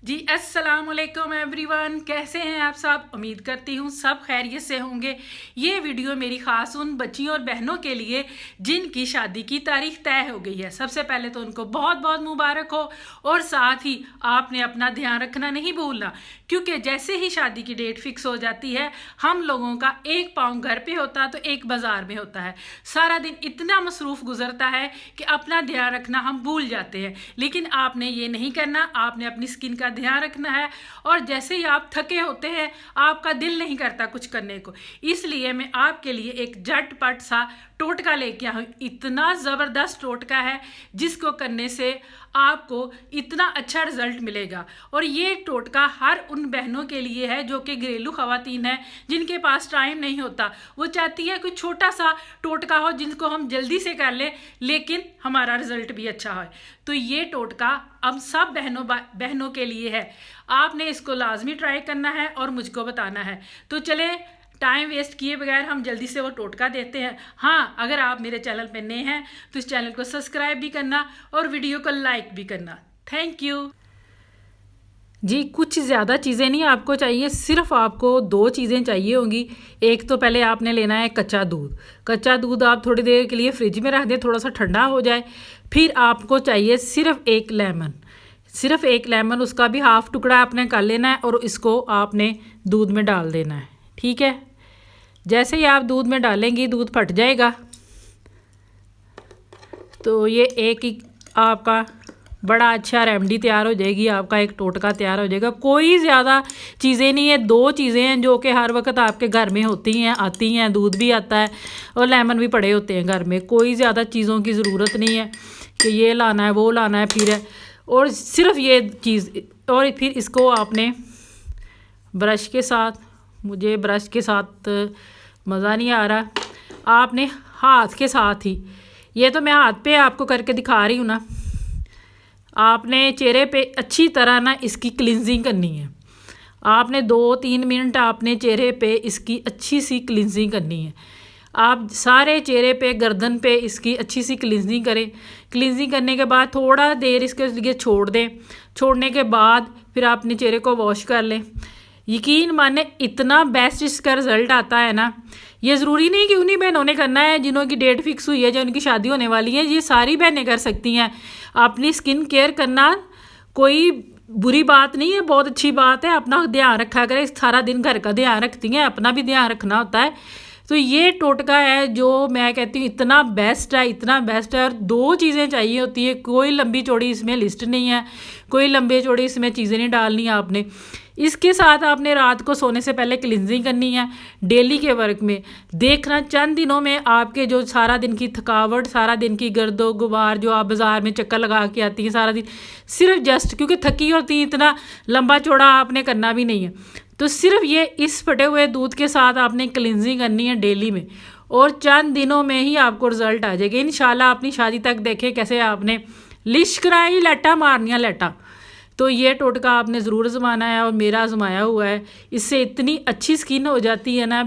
जी अस्सलाम वालेकुम एवरीवन, कैसे हैं आप सब। उम्मीद करती हूँ सब खैरियत से होंगे। ये वीडियो मेरी ख़ास उन बच्चियों और बहनों के लिए जिनकी शादी की तारीख तय हो गई है। सबसे पहले तो उनको बहुत बहुत मुबारक हो, और साथ ही आपने अपना ध्यान रखना नहीं भूलना, क्योंकि जैसे ही शादी की डेट फिक्स हो जाती है हम लोगों का एक पाँव घर पे होता तो एक बाज़ार में होता है। सारा दिन इतना मसरूफ़ गुजरता है कि अपना ध्यान रखना हम भूल जाते हैं। लेकिन आपने ये नहीं करना, आपने अपनी स्किन का ध्यान रखना है। और जैसे ही आप थके होते हैं आपका दिल नहीं करता कुछ करने को, इसलिए मैं आपके लिए एक झटपट सा टोटका लेके आया हूँ। इतना ज़बरदस्त टोटका है जिसको करने से आपको इतना अच्छा रिजल्ट मिलेगा। और ये टोटका हर उन बहनों के लिए है जो कि घरेलू ख़वातीन है, जिनके पास टाइम नहीं होता। वो चाहती है कोई छोटा सा टोटका हो जिनको हम जल्दी से कर लें लेकिन हमारा रिजल्ट भी अच्छा हो। तो ये टोटका अब सब बहनों के लिए है। आपने इसको लाजमी ट्राई करना है और मुझको बताना है। तो चले टाइम वेस्ट किए बगैर हम जल्दी से वो टोटका देते हैं। हाँ, अगर आप मेरे चैनल पे नए हैं तो इस चैनल को सब्सक्राइब भी करना और वीडियो को लाइक भी करना। थैंक यू जी। कुछ ज़्यादा चीज़ें नहीं आपको चाहिए, सिर्फ आपको दो चीज़ें चाहिए होंगी। एक तो पहले आपने लेना है कच्चा दूध। कच्चा दूध आप थोड़ी देर के लिए फ्रिज में रख दें, थोड़ा सा ठंडा हो जाए। फिर आपको चाहिए सिर्फ एक लेमन, सिर्फ एक लेमन, उसका भी हाफ टुकड़ा आपने कर लेना है और इसको आपने दूध में डाल देना है। ठीक है, जैसे ही आप दूध में डालेंगी दूध फट जाएगा। तो ये एक ही आपका बड़ा अच्छा रेमेडी तैयार हो जाएगी, आपका एक टोटका तैयार हो जाएगा। कोई ज़्यादा चीज़ें नहीं है, दो चीज़ें हैं जो कि हर वक्त आपके घर में होती हैं, आती हैं। दूध भी आता है और लेमन भी पड़े होते हैं घर में। कोई ज़्यादा चीज़ों की ज़रूरत नहीं है कि ये लाना है वो लाना है फिर है। और सिर्फ ये चीज़, और फिर इसको आपने ब्रश के साथ, मुझे ब्रश के साथ मज़ा नहीं आ रहा, आपने हाथ के साथ ही, ये तो मैं हाथ पे आपको करके दिखा रही हूँ ना, आपने चेहरे पे अच्छी तरह ना इसकी क्लिनजिंग करनी है। आपने 2-3 मिनट आपने चेहरे पे इसकी अच्छी सी क्लिनजिंग करनी है। आप सारे चेहरे पे, गर्दन पे इसकी अच्छी सी क्लिनजिंग करें। क्लिनजिंग करने के बाद थोड़ा देर इसके लिए छोड़ दें। छोड़ने के बाद फिर आप अपने चेहरे को वॉश कर लें। यकीन माने इतना बेस्ट इसका रिज़ल्ट आता है ना। ये ज़रूरी नहीं कि उन्हीं बहनों ने करना है जिन्हों की डेट फिक्स हुई है, जो उनकी शादी होने वाली है। ये सारी बहनें कर सकती हैं। अपनी स्किन केयर करना कोई बुरी बात नहीं है, बहुत अच्छी बात है। अपना ध्यान रखा करें, सारा दिन घर का ध्यान रखती हैं, अपना भी ध्यान रखना होता है। तो ये टोटका है जो मैं कहती हूँ इतना बेस्ट है, इतना बेस्ट है। और दो चीज़ें चाहिए होती है, कोई लंबी चौड़ी इसमें लिस्ट नहीं है, कोई लंबे चौड़ी इसमें चीज़ें नहीं डालनी आपने। इसके साथ आपने रात को सोने से पहले क्लिनजिंग करनी है। डेली के वर्क में देखना, चंद दिनों में आपके जो सारा दिन की थकावट, सारा दिन की गर्दो गुबार, जो आप बाज़ार में चक्कर लगा के आती हैं सारा दिन, सिर्फ जस्ट क्योंकि थकी होती है, इतना लंबा चौड़ा आपने करना भी नहीं है। तो सिर्फ ये इस फटे हुए दूध के साथ आपने क्लिनजिंग करनी है डेली में, और चंद दिनों में ही आपको रिजल्ट आ जाएगा इंशाल्लाह। अपनी शादी तक देखें कैसे आपने लिश्क कराई, लटा मारनिया लटा। तो ये टोटका आपने ज़रूर आजमाना है, और मेरा आजमाया हुआ है। इससे इतनी अच्छी स्किन हो जाती है ना,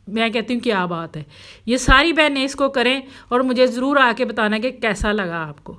मैं कहती हूँ क्या बात है। ये सारी बहनें इसको करें और मुझे ज़रूर आके बताना कि कैसा लगा आपको।